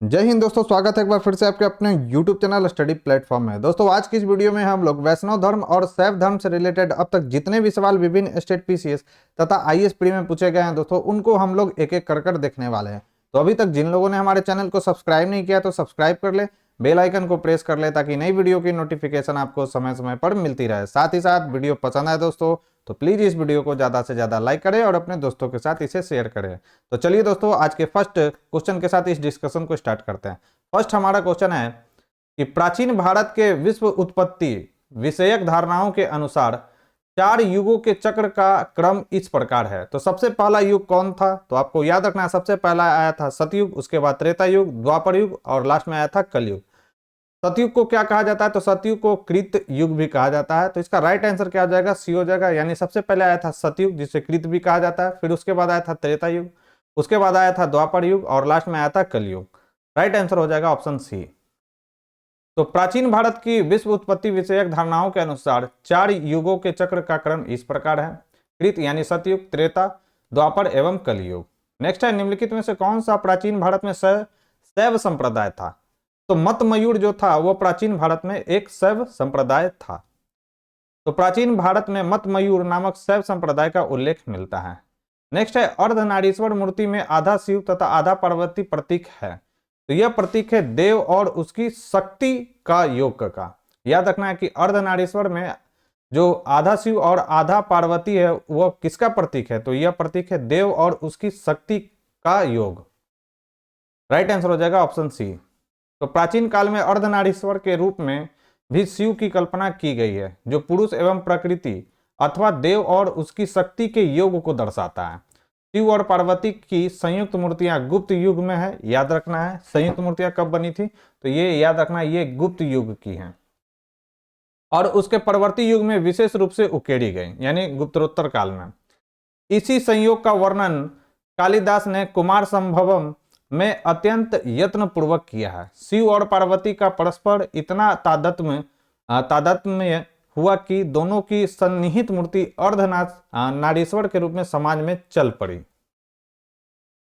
जय हिंद दोस्तों, स्वागत है एक बार फिर से आपके अपने YouTube चैनल स्टडी प्लेटफॉर्म में। दोस्तों आज की इस वीडियो में हम लोग वैष्णव धर्म और शैव धर्म से रिलेटेड अब तक जितने भी सवाल विभिन्न स्टेट पीसीएस तथा आईएएस प्री में पूछे गए हैं दोस्तों, उनको हम लोग एक एक कर कर देखने वाले हैं। तो अभी तक जिन लोगों ने हमारे चैनल को सब्सक्राइब नहीं किया तो सब्सक्राइब कर ले, बेल आइकन को प्रेस कर ले ताकि नई वीडियो की नोटिफिकेशन आपको समय समय पर मिलती रहे। साथ ही साथ वीडियो पसंद आए दोस्तों तो प्लीज इस वीडियो को ज्यादा से ज्यादा लाइक करें और अपने दोस्तों के साथ इसे शेयर करें। तो चलिए दोस्तों आज के फर्स्ट क्वेश्चन के साथ इस डिस्कशन को स्टार्ट करते हैं। फर्स्ट हमारा क्वेश्चन है कि प्राचीन भारत के विश्व उत्पत्ति विषयक धारणाओं के अनुसार 4 युगों के चक्र का क्रम इस प्रकार है। तो सबसे पहला युग कौन था? तो आपको याद रखना है, सबसे पहला आया था सतयुग, उसके बाद त्रेता युग, द्वापर युग और लास्ट में आया था कलयुग। सतयुग को क्या कहा जाता है? तो सतयुग को कृत युग भी कहा जाता है। तो इसका राइट आंसर क्या हो जाएगा? सी हो जाएगा। यानी सबसे पहले आया था सतयुग जिसे कृत भी कहा जाता है, फिर उसके बाद आया था त्रेता युग, उसके बाद आया था द्वापर युग और लास्ट में आया था कलयुग। राइट आंसर हो जाएगा ऑप्शन सी। तो प्राचीन भारत की विश्व उत्पत्ति विषयक धारणाओं के अनुसार 4 युगों के चक्र का क्रम इस प्रकार है: कृत यानी सतयुग, त्रेता, द्वापर एवं कलयुग। नेक्स्ट है, निम्नलिखित में से कौन सा प्राचीन भारत में शैव संप्रदाय था? तो मत मयूर जो था वो प्राचीन भारत में एक शैव संप्रदाय था। तो प्राचीन भारत में मत मयूर नामक शैव संप्रदाय का उल्लेख मिलता है। नेक्स्ट है, अर्धनारीश्वर मूर्ति में आधा शिव तथा आधा पार्वती प्रतीक है। तो यह प्रतीक है देव और उसकी शक्ति का योग का। याद रखना है कि अर्धनारीश्वर में जो आधा शिव और आधा पार्वती है वह किसका प्रतीक है? तो यह प्रतीक है देव और उसकी शक्ति का योग। राइट आंसर हो जाएगा ऑप्शन सी। तो प्राचीन काल में अर्धनारीश्वर के रूप में भी शिव की कल्पना की गई है, जो पुरुष एवं प्रकृति अथवा देव और उसकी शक्ति के योग को दर्शाता है। शिव और पार्वती की संयुक्त मूर्तियां गुप्त युग में है। याद रखना है संयुक्त मूर्तियां कब बनी थी? तो ये याद रखना है ये गुप्त युग की हैं और उसके परवर्ती युग में विशेष रूप से उकेड़ी गई, यानी गुप्तोत्तर काल में। इसी संयोग का वर्णन कालिदास ने कुमार संभवम में अत्यंत यत्न पूर्वक किया है। शिव और पार्वती का परस्पर इतना तादात्म्य हुआ कि दोनों की सन्निहित मूर्ति नारीश्वर के रूप में समाज में चल पड़ी।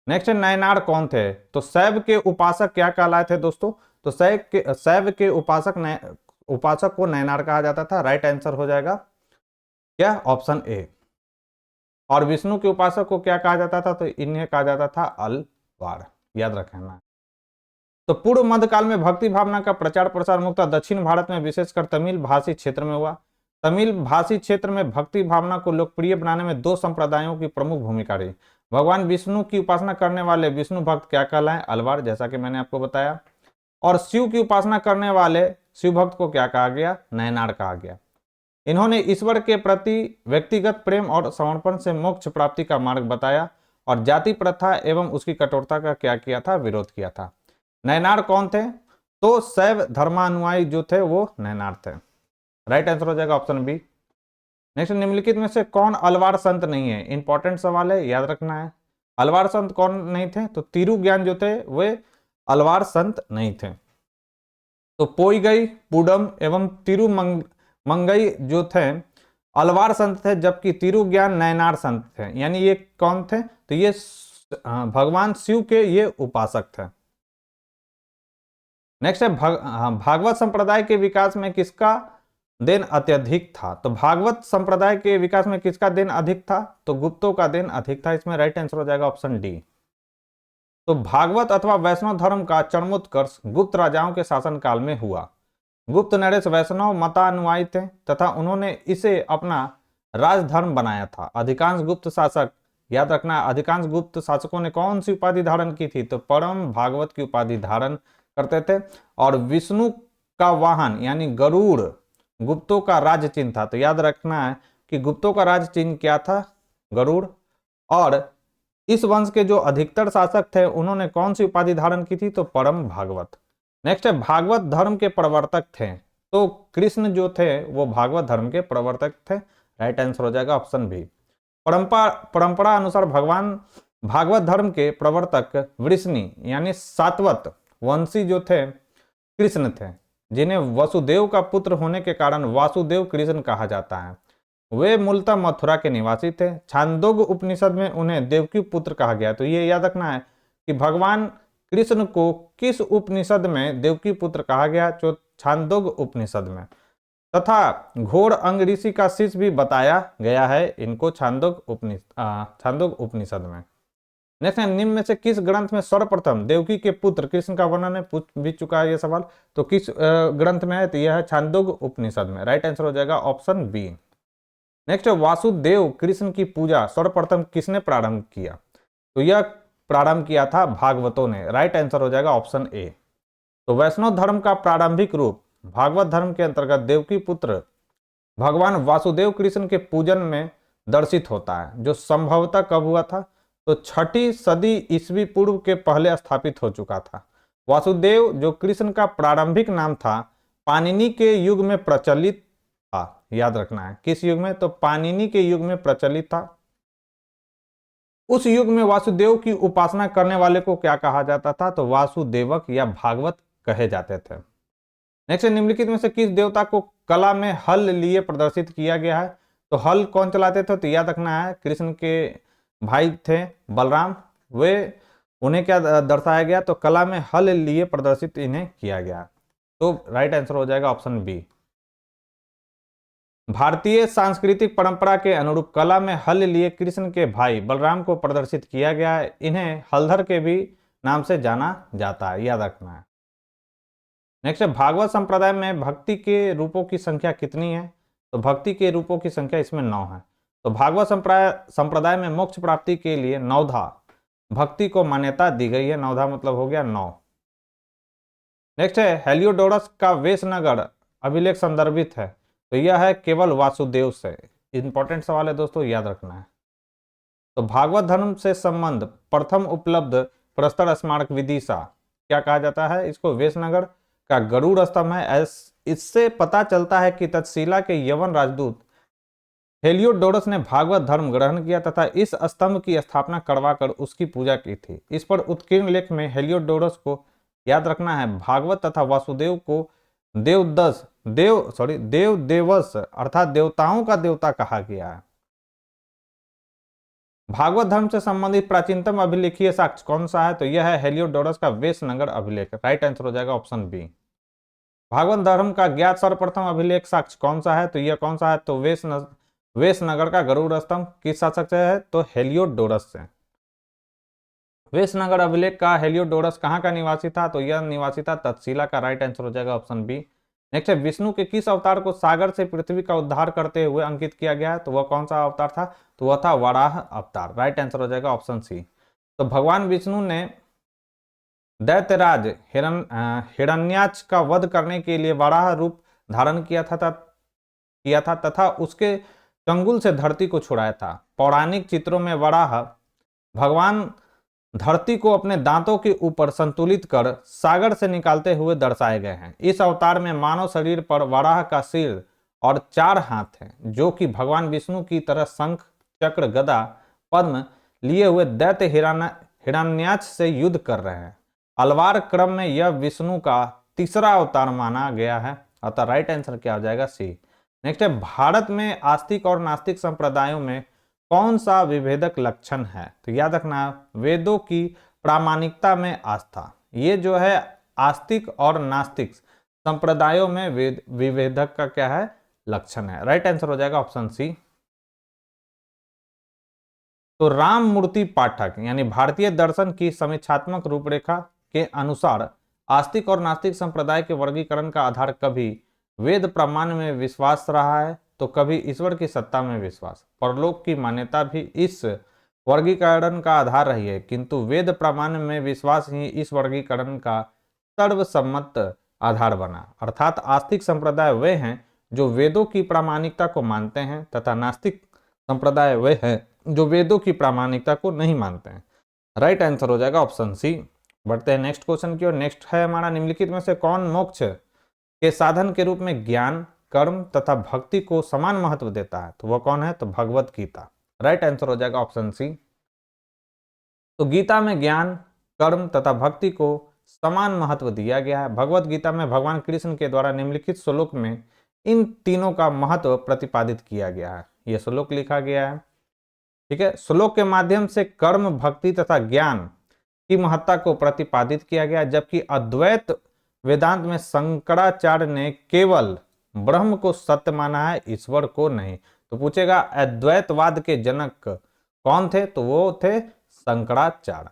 नेक्स्ट है, नयनार कौन थे? तो शैव के उपासक क्या कहलाए थे दोस्तों? तो शैव के उपासक को नयनार कहा जाता था। राइट आंसर हो जाएगा क्या? Option A. और विष्णु के उपासक को क्या कहा जाता था? तो इन्हें कहा जाता था अलवार। याद रखना। तो पूर्व मध्यकाल में भक्ति भावना का प्रचार प्रसार मुख्यतः दक्षिण भारत में विशेषकर तमिल भाषी क्षेत्र में हुआ। तमिल भाषी क्षेत्र में भक्ति भावना को लोकप्रिय बनाने में 2 संप्रदायों की प्रमुख भूमिका रही। भगवान विष्णु की उपासना करने वाले विष्णु भक्त क्या कहलाए? अलवार, जैसा कि मैंने आपको बताया। और शिव की उपासना करने वाले शिव भक्त को क्या कहा गया? नयनार कहा गया। इन्होंने ईश्वर के प्रति व्यक्तिगत प्रेम और समर्पण से मोक्ष प्राप्ति का मार्ग बताया और जाति प्रथा एवं उसकी कठोरता का क्या किया था? विरोध किया था। नयनार कौन थे? तो शैव धर्मानुयायी जो थे वो नयनार थे। राइट आंसर हो जाएगा ऑप्शन बी। नेक्स्ट, निम्नलिखित में से कौन अलवार संत नहीं है? इंपॉर्टेंट सवाल है, याद रखना है। अलवार संत कौन नहीं थे? तो तिरु ज्ञान जो थे वे अलवार संत नहीं थे। तो पोईगई, पुडम एवं मंगई जो थे अलवार संत थे, जबकि तिरु ज्ञान नयनार संत थे। यानी ये कौन थे? तो ये भगवान शिव के ये उपासक थे। नेक्स्ट है, भागवत संप्रदाय के विकास में किसका देन अत्यधिक था? तो भागवत संप्रदाय के विकास में किसका देन अधिक था? तो गुप्तों का देन अधिक था। इसमें राइट आंसर हो जाएगा ऑप्शन डी। तो भागवत अथवा वैष्णव धर्म का चरमोत्कर्ष गुप्त राजाओं के शासनकाल में हुआ। गुप्त नरेश वैष्णव मतानुयायी थे तथा उन्होंने इसे अपना राजधर्म बनाया था। अधिकांश गुप्त शासक, याद रखना, अधिकांश गुप्त शासकों ने कौन सी उपाधि धारण की थी? तो परम भागवत की उपाधि धारण करते थे। और विष्णु का वाहन यानी गरुड़ गुप्तों का राज चिन्ह था। तो याद रखना है कि गुप्तों का राज चिन्ह क्या था? गरुड़। और इस वंश के जो अधिकतर शासक थे उन्होंने कौन सी उपाधि धारण की थी? तो परम भागवत। नेक्स्ट है, भागवत धर्म के प्रवर्तक थे। तो कृष्ण जो थे वो भागवत धर्म के प्रवर्तक थे। राइट आंसर हो जाएगा ऑप्शन बी। परंपरा अनुसार भगवान भागवत धर्म के प्रवर्तक वृष्णि यानी सात्वत वंशी जो थे कृष्ण थे, जिन्हें वसुदेव का पुत्र होने के कारण वासुदेव कृष्ण कहा जाता है। वे मूलतः मथुरा के निवासी थे। छांदोग्य उपनिषद में उन्हें देवकी पुत्र कहा गया। तो ये याद रखना है कि भगवान कृष्ण को किस उपनिषद में देवकी पुत्र कहा गया? जो छांदोग उपनिषद में। तथा घोर अंग ऋषि का शिष्य भी बताया गया है इनको छांदोग उपनिषद में। नेक्स्ट है, निम्न में से किस ग्रंथ में सर्वप्रथम देवकी के पुत्र कृष्ण का वर्णन है? पूछ भी चुका है ये सवाल। तो किस ग्रंथ में है? तो यह है छांदोग उपनिषद में। राइट आंसर हो जाएगा ऑप्शन बी। नेक्स्ट है, वासुदेव कृष्ण की पूजा सर्वप्रथम किसने प्रारंभ किया? तो यह प्रारंभ किया था भागवतों ने। राइट आंसर हो जाएगा ऑप्शन ए। तो वैष्णव धर्म का प्रारंभिक रूप भागवत धर्म के अंतर्गत देवकी पुत्र भगवान वासुदेव कृष्ण के पूजन में दर्शित होता है, जो संभवतः कब हुआ था? तो 6ठी सदी ईस्वी पूर्व के पहले स्थापित हो चुका था। वासुदेव जो कृष्ण का प्रारंभिक नाम था, पाणिनि के युग में प्रचलित था। याद रखना है किस युग में? तो पाणिनि के युग में प्रचलित था। उस युग में वासुदेव की उपासना करने वाले को क्या कहा जाता था? तो वासुदेवक या भागवत कहे जाते थे। नेक्स्ट, निम्नलिखित में से किस देवता को कला में हल लिए प्रदर्शित किया गया है? तो हल कौन चलाते थे? तो याद रखना है कृष्ण के भाई थे बलराम, वे उन्हें क्या दर्शाया गया? तो कला में हल लिए प्रदर्शित इन्हें किया गया। तो राइट आंसर हो जाएगा ऑप्शन बी। भारतीय सांस्कृतिक परंपरा के अनुरूप कला में हल लिए कृष्ण के भाई बलराम को प्रदर्शित किया गया है। इन्हें हलधर के भी नाम से जाना जाता है, याद रखना है। नेक्स्ट है, भागवत संप्रदाय में भक्ति के रूपों की संख्या कितनी है? तो भक्ति के रूपों की संख्या इसमें 9 है। तो भागवत संप्रदाय में मोक्ष प्राप्ति के लिए नवधा भक्ति को मान्यता दी गई है। नवधा मतलब हो गया 9। नेक्स्ट है, हेलियोडोरस का वेशनगर अभिलेख संदर्भित है। तो यह है केवल वासुदेव से। इंपॉर्टेंट सवाल है दोस्तों, याद रखना है। तो भागवत धर्म से संबंध प्रथम उपलब्ध प्रस्तर स्मारक विदिशा क्या कहा जाता है? इसको वेशनगर का गरुड़ स्तंभ है। इससे पता चलता है कि तक्षशिला के यवन राजदूत हेलियोडोरस ने भागवत धर्म ग्रहण किया तथा इस स्तंभ की स्थापना करवाकर उसकी पूजा की थी। इस पर उत्कीर्ण लेख में हेलियोडोरस को, याद रखना है, भागवत तथा वासुदेव को देव देवस अर्थात देवताओं का देवता कहा गया है। भागवत धर्म से संबंधित प्राचीनतम अभिलेखीय साक्ष्य कौन सा है? तो यह है हेलियोडोरस का वेशनगर अभिलेख। राइट आंसर हो जाएगा ऑप्शन बी। भागवत धर्म का ज्ञात सर्वप्रथम अभिलेख साक्ष्य कौन सा है? तो यह कौन सा है? तो वेशनगर का गरुड़ स्तंभ किस शासक से है? तो हेलियोडोरस से। वेशनगर अभिलेख का हेलियोडोरस कहाँ का निवासी था? तो यह निवासी था तक्षशिला का। राइट आंसर हो जाएगा ऑप्शन बी। नेक्स्ट है, विष्णु के किस अवतार को सागर से पृथ्वी का उद्धार करते हुए अंकित किया गया है? तो वह कौन सा अवतार था? तो वह था वराह अवतार। राइट आंसर हो जाएगा ऑप्शन सी। तो भगवान विष्णु ने दैत्यराज हिरण्याक्ष का वध करने के लिए वराह रूप धारण किया था तथा उसके चंगुल से धरती को छुड़ाया था। पौराणिक चित्रों में वराह भगवान धरती को अपने दांतों के ऊपर संतुलित कर सागर से निकालते हुए दर्शाए गए हैं। इस अवतार में मानव शरीर पर वराह का सिर और 4 हाथ हैं, जो कि भगवान विष्णु की तरह शंख, चक्र, गदा, पद्म लिए हुए दैत्य हिरण्याक्ष से युद्ध कर रहे हैं। अलवार क्रम में यह विष्णु का तीसरा अवतार माना गया है। अतः राइट आंसर क्या हो जाएगा? सी। नेक्स्ट है, भारत में आस्तिक और नास्तिक संप्रदायों में कौन सा विभेदक लक्षण है? तो याद रखना, वेदों की प्रामाणिकता में आस्था। ये जो है आस्तिक और नास्तिक संप्रदायों में विभेदक का क्या है? लक्षण है। राइट आंसर हो जाएगा ऑप्शन सी। तो राम मूर्ति पाठक यानी भारतीय दर्शन की समीक्षात्मक रूपरेखा के अनुसार आस्तिक और नास्तिक संप्रदाय के वर्गीकरण का आधार कभी वेद प्रमाण में विश्वास रहा है, तो कभी ईश्वर की सत्ता में विश्वास। परलोक की मान्यता भी इस वर्गीकरण का आधार रही है, किंतु वेद प्रमाण में विश्वास ही इस वर्गीकरण का सर्वसम्मत आधार बना। अर्थात आस्तिक संप्रदाय वे हैं जो वेदों की प्रामाणिकता को मानते हैं तथा नास्तिक संप्रदाय वे हैं जो वेदों की प्रामाणिकता को नहीं मानते हैं। राइट आंसर हो जाएगा ऑप्शन सी। बढ़ते हैं नेक्स्ट क्वेश्चन की ओर। नेक्स्ट है हमारा, निम्नलिखित में से कौन मोक्ष के साधन के रूप में ज्ञान, कर्म तथा भक्ति को समान महत्व देता है? तो वह कौन है? तो भगवत गीता। राइट आंसर हो जाएगा ऑप्शन सी। तो गीता में ज्ञान, कर्म तथा भक्ति को समान महत्व दिया गया है। भगवत गीता में भगवान कृष्ण के द्वारा निम्नलिखित श्लोक में इन तीनों का महत्व प्रतिपादित किया गया है। यह श्लोक लिखा गया है, ठीक है। श्लोक के माध्यम से कर्म, भक्ति तथा ज्ञान की महत्ता को प्रतिपादित किया गया, जबकि अद्वैत वेदांत में शंकराचार्य ने केवल ब्रह्म को सत्य माना है, ईश्वर को नहीं। तो पूछेगा अद्वैतवाद के जनक कौन थे, तो वो थे शंकराचार्य।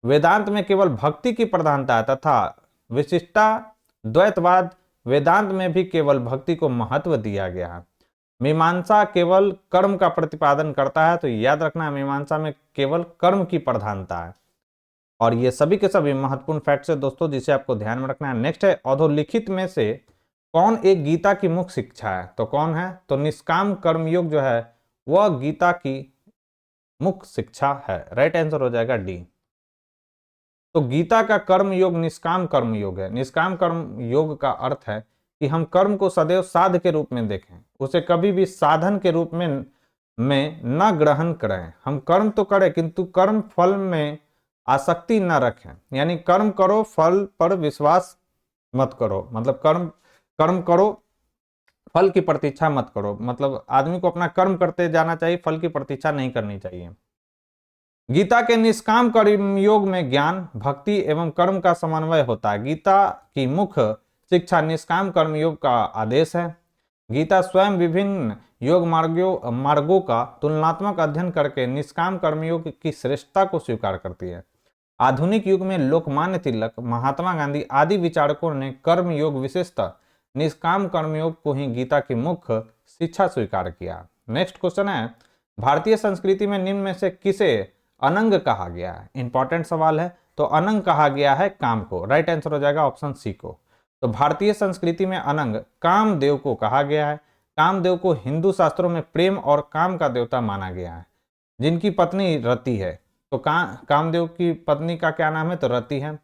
वेदांत में केवल भक्ति की प्रधानता है तथा विशिष्टाद्वैतवाद वेदांत में भी केवल भक्ति को महत्व दिया गया है। मीमांसा केवल कर्म का प्रतिपादन करता है, तो याद रखना है मीमांसा में केवल कर्म की प्रधानता है। और ये सभी के सभी महत्वपूर्ण फैक्ट्स है दोस्तों, जिसे आपको ध्यान में रखना है। नेक्स्ट है अधोलिखित में से कौन एक गीता की मुख्य शिक्षा है, तो कौन है, तो निष्काम कर्मयोग जो है वह गीता की मुख्य शिक्षा है। राइट आंसर हो जाएगा डी। तो गीता का कर्म योग निष्काम कर्म योग है। निष्काम कर्म योग का अर्थ है कि हम कर्म को सदैव साध के रूप में देखें, उसे कभी भी साधन के रूप में न ग्रहण करें। हम कर्म तो करें किंतु कर्म फल में आसक्ति न रखें, यानी कर्म करो फल पर विश्वास मत करो, मतलब कर्म करो फल की प्रतीक्षा मत करो। मतलब आदमी को अपना कर्म करते जाना चाहिए, फल की प्रतीक्षा नहीं करनी चाहिए। गीता के निष्काम कर्म योग में ज्ञान, भक्ति एवं कर्म का समन्वय होता है। गीता की मुख्य शिक्षा निष्काम कर्म योग का आदेश है। गीता स्वयं विभिन्न योग मार्गों का तुलनात्मक अध्ययन करके निष्काम कर्मयोग की श्रेष्ठता को स्वीकार करती है। आधुनिक युग में लोकमान्य तिलक, महात्मा गांधी आदि विचारकों ने कर्म योग विशेषतः निष्काम कर्मयोग को ही गीता की मुख्य शिक्षा स्वीकार किया। नेक्स्ट क्वेश्चन है, भारतीय संस्कृति में निम्न में से किसे अनंग कहा गया है? इंपॉर्टेंट सवाल है। तो अनंग कहा गया है काम को। राइट आंसर हो जाएगा ऑप्शन सी को। तो भारतीय संस्कृति में अनंग कामदेव को कहा गया है। कामदेव को हिंदू शास्त्रों में प्रेम और काम का देवता माना गया है, जिनकी पत्नी रति है। तो कामदेव की पत्नी का क्या नाम है, तो रति है।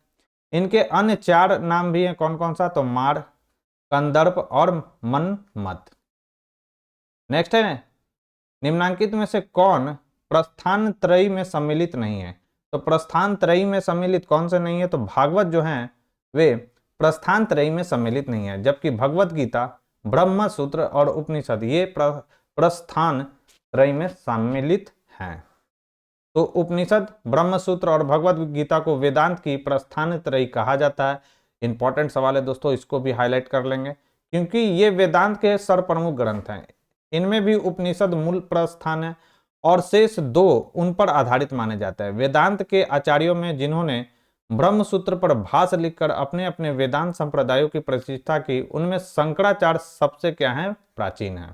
इनके अन्य 4 नाम भी हैं, कौन कौन सा, तो मार, कंदर्प और मनमत। नेक्स्ट है, निम्नांकित में से कौन प्रस्थान त्रयी में सम्मिलित नहीं है? तो प्रस्थान त्रयी में सम्मिलित कौन से नहीं है, तो भागवत जो है वे प्रस्थान त्रयी में सम्मिलित नहीं है, जबकि भगवत गीता, ब्रह्म सूत्र और उपनिषद ये प्रस्थान त्रयी में सम्मिलित हैं। तो उपनिषद, ब्रह्म सूत्र और भगवत गीता को वेदांत की प्रस्थान त्रयी कहा जाता है। इंपॉर्टेंट सवाल है दोस्तों, इसको भी हाईलाइट कर लेंगे क्योंकि ये वेदांत के सर्वप्रमुख ग्रंथ हैं। इनमें भी उपनिषद मूल प्रस्थान है और शेष 2 उन पर आधारित माने जाते हैं। वेदांत के आचार्यों में जिन्होंने ब्रह्म सूत्र पर भाष्य लिखकर अपने अपने वेदांत संप्रदायों की प्रतिष्ठा की, उनमें शंकराचार्य सबसे क्या है, प्राचीन है।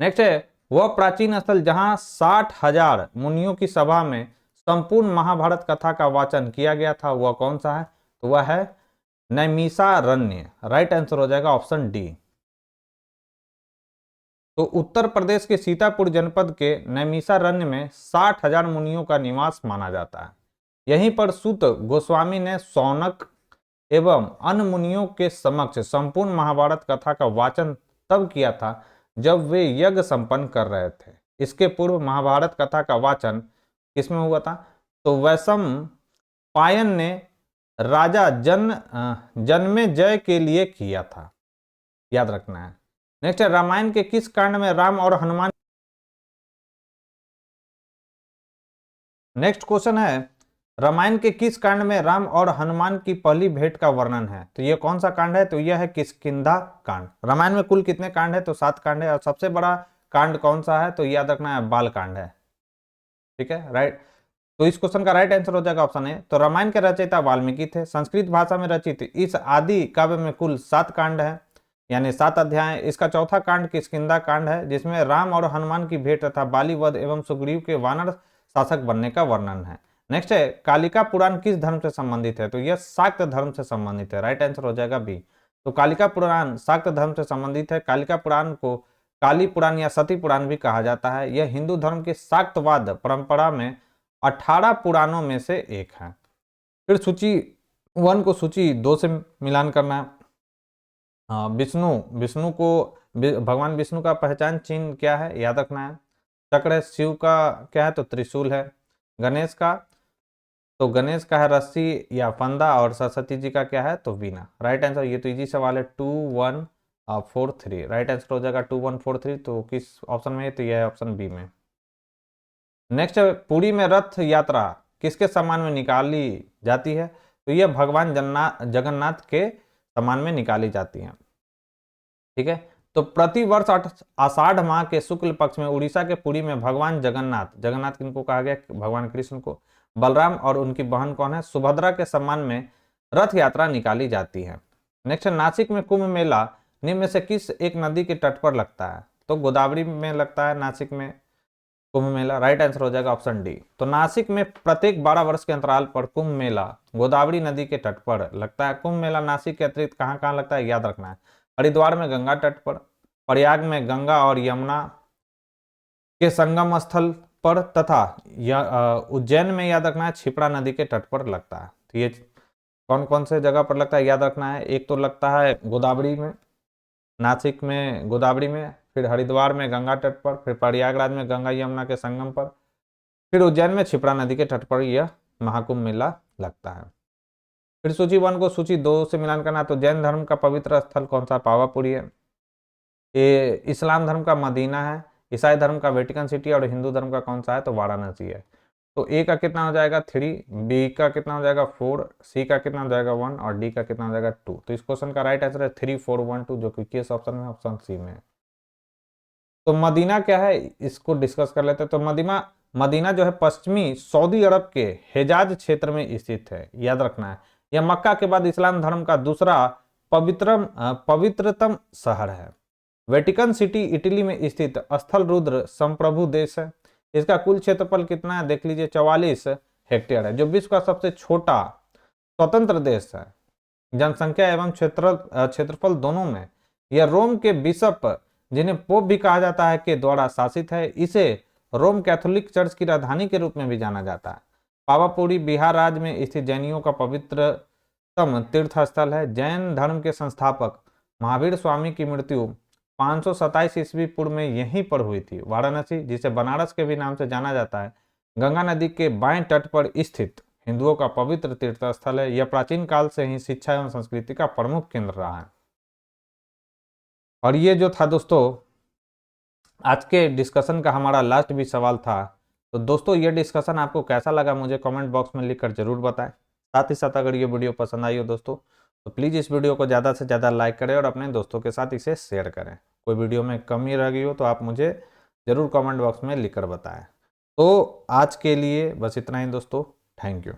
नेक्स्ट है, वह प्राचीन स्थल जहां 60,000 मुनियों की सभा में संपूर्ण महाभारत कथा का वाचन किया गया था, वह कौन सा है, तो वह है नैमिषारण्य। राइट आंसर हो जाएगा ऑप्शन डी। तो उत्तर प्रदेश के सीतापुर जनपद के नैमिषारण्य में 60,000 मुनियों का निवास माना जाता है। यहीं पर सूत गोस्वामी ने शौनक एवं अन्य मुनियों के समक्ष संपूर्ण महाभारत कथा का वाचन तब किया था जब वे यज्ञ संपन्न कर रहे थे। इसके पूर्व महाभारत कथा का वाचन किसमें हुआ था, तो वैशंपायन ने राजा जन्मेजय के लिए किया था, याद रखना है। नेक्स्ट है, रामायण के किस कांड में राम और हनुमान, नेक्स्ट क्वेश्चन है, रामायण के किस कांड में राम और हनुमान की पहली भेंट का वर्णन है? तो यह कौन सा कांड है, तो यह है किष्किंधा कांड। रामायण में कुल कितने कांड है, तो 7 कांड है। और सबसे बड़ा कांड कौन सा है, तो याद रखना है बाल कांड है। ठीक है, राइट। तो इस क्वेश्चन का राइट आंसर हो जाएगा ऑप्शन ए। तो रामायण के रचयिता वाल्मीकि थे। संस्कृत भाषा में रचित इस आदि काव्य में कुल 7 कांड है, यानी 7 अध्याय। इसका चौथा कांड किष्किंधा कांड है, जिसमें राम और हनुमान की भेंट तथा बाली वध एवं सुग्रीव के वानर शासक बनने का वर्णन है। नेक्स्ट है, कालिका पुराण किस धर्म से संबंधित है? तो यह शाक्त धर्म से संबंधित है। राइट आंसर हो जाएगा बी। तो कालिका पुराण शाक्त धर्म से संबंधित है। कालिका पुराण को काली पुराण या सती पुराण भी कहा जाता है। यह हिंदू धर्म के शाक्तवाद परंपरा में 18 पुराणों में से एक है। फिर सूची 1 को सूची 2 से मिलान करना है। विष्णु को, भगवान विष्णु का पहचान चिन्ह क्या है, याद रखना है। चक्र है, शिव का क्या है, तो त्रिशूल है। गणेश का, तो गणेश का है रस्सी या फंदा, और सरस्वती जी का क्या है, तो वीणा। राइट आंसर, ये तो इजी सवाल है। 2 1 4 3 राइट आंसर हो जाएगा 2 1 4 3। तो किस ऑप्शन में है, तो यह है ऑप्शन बी में। नेक्स्ट है, पुरी में रथ यात्रा किसके सम्मान में निकाली जाती है? तो यह भगवान जगन्नाथ के सम्मान में निकाली जाती है। ठीक है, तो प्रति वर्ष आषाढ़ माह के शुक्ल पक्ष में उड़ीसा के पुरी में भगवान जगन्नाथ किनको कहा गया? भगवान कृष्ण को। बलराम और उनकी बहन कौन है? सुभद्रा के सम्मान में रथ यात्रा निकाली जाती है। नेक्स्ट, नासिक में कुंभ मेला निम्न में से किस एक नदी के तट पर लगता है? तो गोदावरी में लगता है नासिक में कुंभ मेला। राइट आंसर हो जाएगा ऑप्शन डी। तो नासिक में प्रत्येक 12 वर्ष के अंतराल पर कुंभ मेला गोदावरी नदी के तट पर लगता है। कुंभ मेला नासिक के अतिरिक्त कहाँ कहाँ लगता है, याद रखना है। हरिद्वार में गंगा तट पर, प्रयाग में गंगा और यमुना के संगम स्थल पर, तथा उज्जैन में याद रखना है क्षिप्रा नदी के तट पर लगता है। तो ये कौन कौन से जगह पर लगता है याद रखना है। एक तो लगता है गोदावरी में, नासिक में गोदावरी में, फिर हरिद्वार में गंगा तट पर, फिर प्रयागराज में गंगा यमुना के संगम पर, फिर उज्जैन में क्षिप्रा नदी के तट पर यह महाकुंभ मेला लगता है। फिर सूची 1 को सूची 2 से मिलान करना। तो जैन धर्म का पवित्र स्थल कौन सा? पावापुरी है। ये इस्लाम धर्म का मदीना है, ईसाई धर्म का वेटिकन सिटी, और हिंदू धर्म का कौन सा है? तो वाराणसी है। तो ए का कितना हो जाएगा 3, बी का कितना हो जाएगा 4, सी का कितना हो जाएगा 1 और डी का कितना हो जाएगा 2। तो इस क्वेश्चन का राइट आंसर है 3, 4, 1, 2, जो कि किस ऑप्शन में? ऑप्शन सी में। तो मदीना क्या है, इसको डिस्कस कर लेते हैं। तो मदीना जो है पश्चिमी सऊदी अरब के हिजाज क्षेत्र में स्थित है, याद रखना है। यह मक्का के बाद इस्लाम धर्म का दूसरा पवित्रतम शहर है। वेटिकन सिटी इटली में स्थित स्थल रुद्र संप्रभु देश है। इसका कुल क्षेत्रफल कितना है देख लीजिए, 44 हेक्टेयर है, जो विश्व का सबसे छोटा स्वतंत्र देश है। जनसंख्या एवं क्षेत्रफल दोनों में यह रोम के बिशप, जिन्हें पोप भी कहा जाता है, के द्वारा शासित है। इसे रोम कैथोलिक चर्च की राजधानी के रूप में भी जाना जाता है। पावापुरी बिहार राज्य में स्थित जैनियों का पवित्रतम तीर्थ स्थल है। जैन धर्म के संस्थापक महावीर स्वामी की मृत्यु 527 ईस्वी पूर्व में यहीं पर हुई थी। वाराणसी, जिसे बनारस के भी नाम से जाना जाता है, गंगा नदी के बाएं तट पर स्थित हिंदुओं का पवित्र तीर्थ स्थल है। यह प्राचीन काल से ही शिक्षा एवं संस्कृति का प्रमुख केंद्र रहा है। और ये जो था दोस्तों आज के डिस्कशन का हमारा लास्ट भी सवाल था। तो दोस्तों ये डिस्कशन आपको कैसा लगा मुझे कमेंट बॉक्स में लिखकर जरूर बताएं। साथ ही साथ अगर ये वीडियो पसंद आई हो दोस्तों तो प्लीज़ इस वीडियो को ज़्यादा से ज़्यादा लाइक करें और अपने दोस्तों के साथ इसे शेयर करें। कोई वीडियो में कमी रह गई हो तो आप मुझे ज़रूर कमेंट बॉक्स में लिखकर बताएं। तो आज के लिए बस इतना ही दोस्तों, थैंक यू।